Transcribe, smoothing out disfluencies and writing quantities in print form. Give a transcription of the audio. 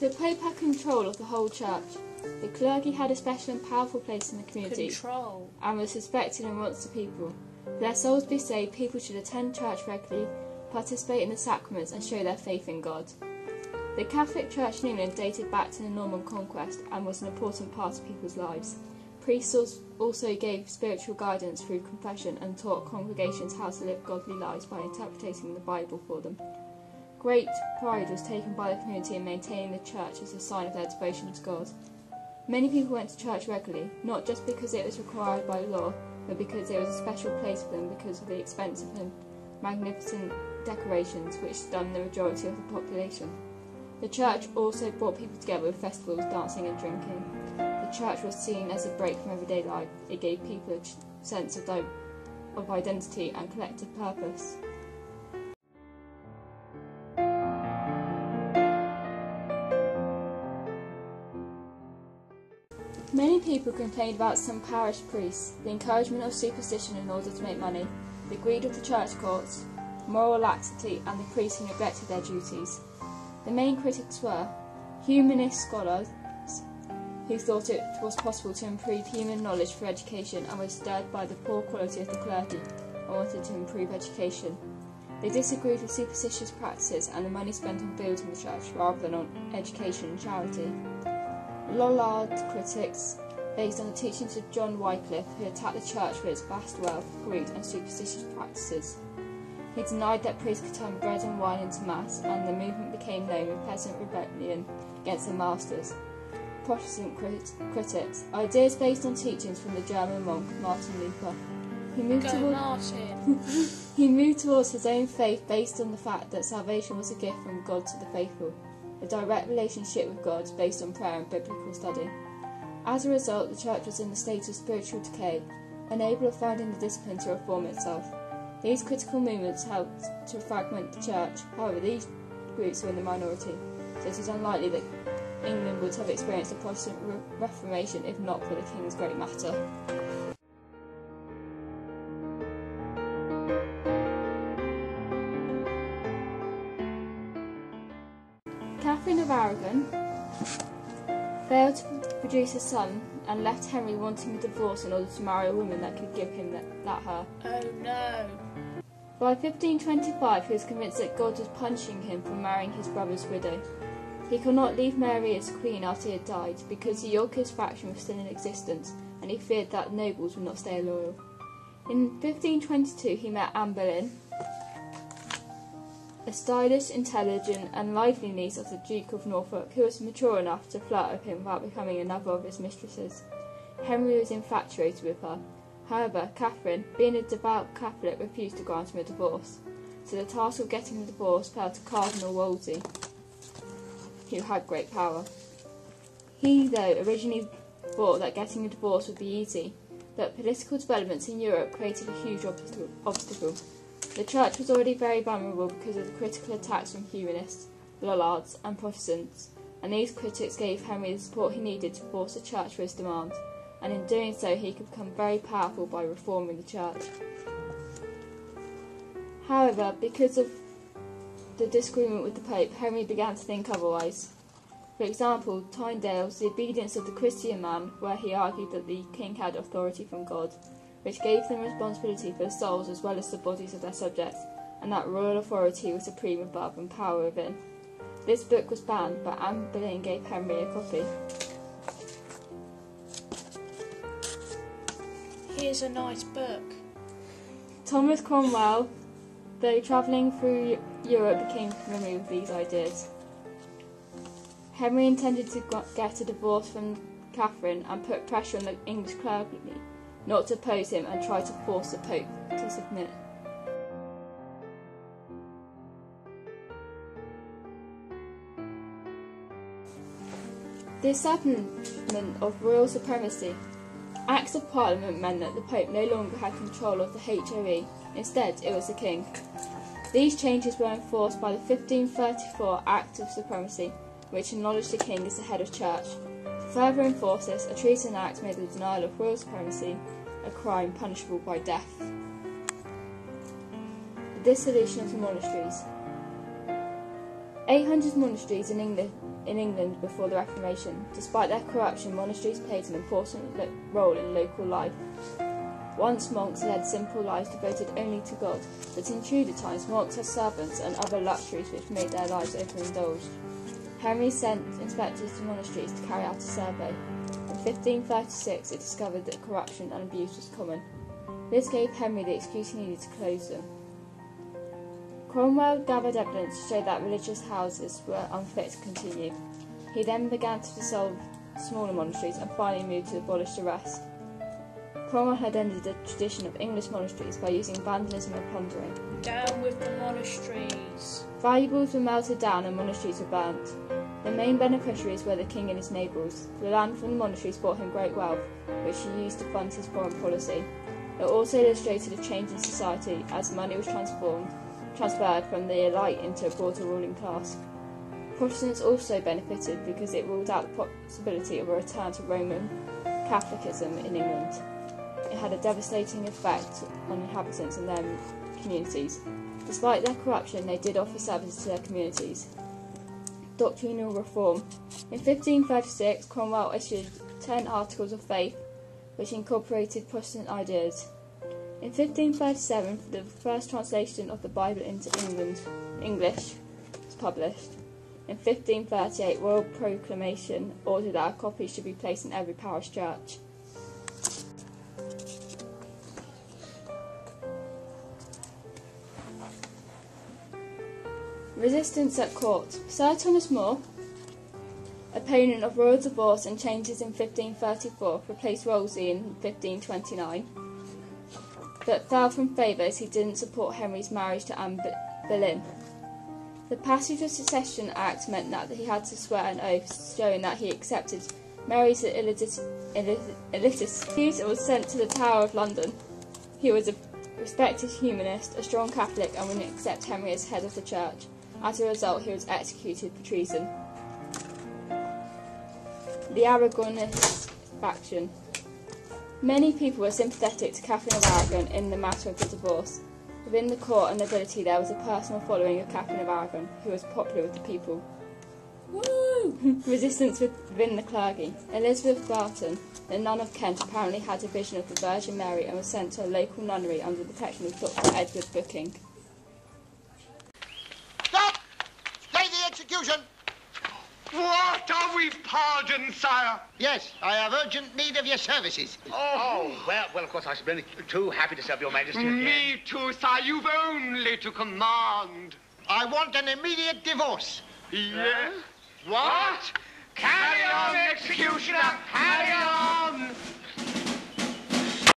The Pope had control of the whole church. The clergy had a special and powerful place in the community and was respected amongst the people. For their souls to be saved, people should attend church regularly, participate in the sacraments and show their faith in God. The Catholic Church in England dated back to the Norman Conquest and was an important part of people's lives. Priests also gave spiritual guidance through confession and taught congregations how to live godly lives by interpreting the Bible for them. Great pride was taken by the community in maintaining the church as a sign of their devotion to God. Many people went to church regularly, not just because it was required by law, but because it was a special place for them because of the expensive and magnificent decorations which stunned the majority of the population. The church also brought people together with festivals, dancing and drinking. The church was seen as a break from everyday life. It gave people a sense of identity and collective purpose. Many people complained about some parish priests, the encouragement of superstition in order to make money, the greed of the church courts, moral laxity, and the priests who neglected their duties. The main critics were humanist scholars who thought it was possible to improve human knowledge through education and were stirred by the poor quality of the clergy and wanted to improve education. They disagreed with superstitious practices and the money spent on building the church rather than on education and charity. Lollard critics, based on the teachings of John Wycliffe, who attacked the church for its vast wealth, greed and superstitious practices. He denied that priests could turn bread and wine into mass, and the movement became known as peasant rebellion against the masters. Protestant critics, ideas based on teachings from the German monk Martin Luther. He moved towards his own faith based on the fact that salvation was a gift from God to the faithful, a direct relationship with God based on prayer and biblical study. As a result, the church was in a state of spiritual decay, unable of finding the discipline to reform itself. These critical movements helped to fragment the church. However, these groups were in the minority, so it is unlikely that England would have experienced a Protestant Reformation if not for the King's Great Matter. Catherine of Aragon failed to produce a son and left Henry wanting a divorce in order to marry a woman that could give him that her. Oh no! By 1525 he was convinced that God was punishing him for marrying his brother's widow. He could not leave Mary as queen after he had died because the Yorkist faction was still in existence and he feared that nobles would not stay loyal. In 1522 he met Anne Boleyn, a stylish, intelligent and lively niece of the Duke of Norfolk who was mature enough to flirt with him without becoming another of his mistresses. Henry was infatuated with her. However, Catherine, being a devout Catholic, refused to grant him a divorce, so the task of getting the divorce fell to Cardinal Wolsey, who had great power. He, though, originally thought that getting a divorce would be easy, but political developments in Europe created a huge obstacle. The church was already very vulnerable because of the critical attacks from humanists, Lollards and Protestants, and these critics gave Henry the support he needed to force the church for his demands, and in doing so he could become very powerful by reforming the church. However, because of the disagreement with the Pope, Henry began to think otherwise. For example, Tyndale's The Obedience of the Christian Man, where he argued that the king had authority from God, which gave them responsibility for the souls as well as the bodies of their subjects, and that royal authority was supreme above and power within. This book was banned, but Anne Boleyn gave Henry a copy. Here's a nice book. Thomas Cromwell, though travelling through Europe, became familiar with these ideas. Henry intended to get a divorce from Catherine and put pressure on the English clergy not to oppose him and try to force the Pope to submit. The establishment of royal supremacy. Acts of Parliament meant that the Pope no longer had control of the HOE, instead it was the King. These changes were enforced by the 1534 Act of Supremacy, which acknowledged the King as the head of church. To further enforce this, a treason act made the denial of royal supremacy a crime punishable by death. The dissolution of the monasteries. 800 monasteries in England in England before the Reformation. Despite their corruption, monasteries played an important role in local life. Once monks led simple lives devoted only to God, but in Tudor times monks had servants and other luxuries which made their lives overindulged. Henry sent inspectors to monasteries to carry out a survey. In 1536 it discovered that corruption and abuse was common. This gave Henry the excuse he needed to close them. Cromwell gathered evidence to show that religious houses were unfit to continue. He then began to dissolve smaller monasteries and finally moved to abolish the rest. Cromwell had ended the tradition of English monasteries by using vandalism and plundering. Down with the monasteries. Valuables were melted down and monasteries were burnt. The main beneficiaries were the king and his nobles. The land from the monasteries brought him great wealth, which he used to fund his foreign policy. It also illustrated a change in society as money was transferred from the elite into a broader ruling class. Protestants also benefited because it ruled out the possibility of a return to Roman Catholicism in England. It had a devastating effect on inhabitants and their communities. Despite their corruption, they did offer services to their communities. Doctrinal reform. In 1536, Cromwell issued 10 Articles of Faith, which incorporated Protestant ideas. In 1537, the first translation of the Bible into English was published. In 1538, Royal Proclamation ordered that a copy should be placed in every parish church. Resistance at court. Sir Thomas More, opponent of royal divorce and changes in 1534, replaced Wolsey in 1529, but fell from favour as he didn't support Henry's marriage to Anne Boleyn. The passage of the Succession Act meant that he had to swear an oath showing that he accepted Mary's illicit and was sent to the Tower of London. He was a respected humanist, a strong Catholic, and wouldn't accept Henry as head of the church. As a result, he was executed for treason. The Aragonist faction. Many people were sympathetic to Catherine of Aragon in the matter of the divorce. Within the court and nobility there was a personal following of Catherine of Aragon, who was popular with the people. Woo! Resistance within the clergy. Elizabeth Barton, the nun of Kent, apparently had a vision of the Virgin Mary and was sent to a local nunnery under the protection of Dr. Edward Booking. Stop! Stay the execution! What are we pardoned, sire? Yes, I have urgent need of your services. Well, of course, I should be only too happy to serve your majesty. Me too, sire. You've only to command. I want an immediate divorce. Yes? What?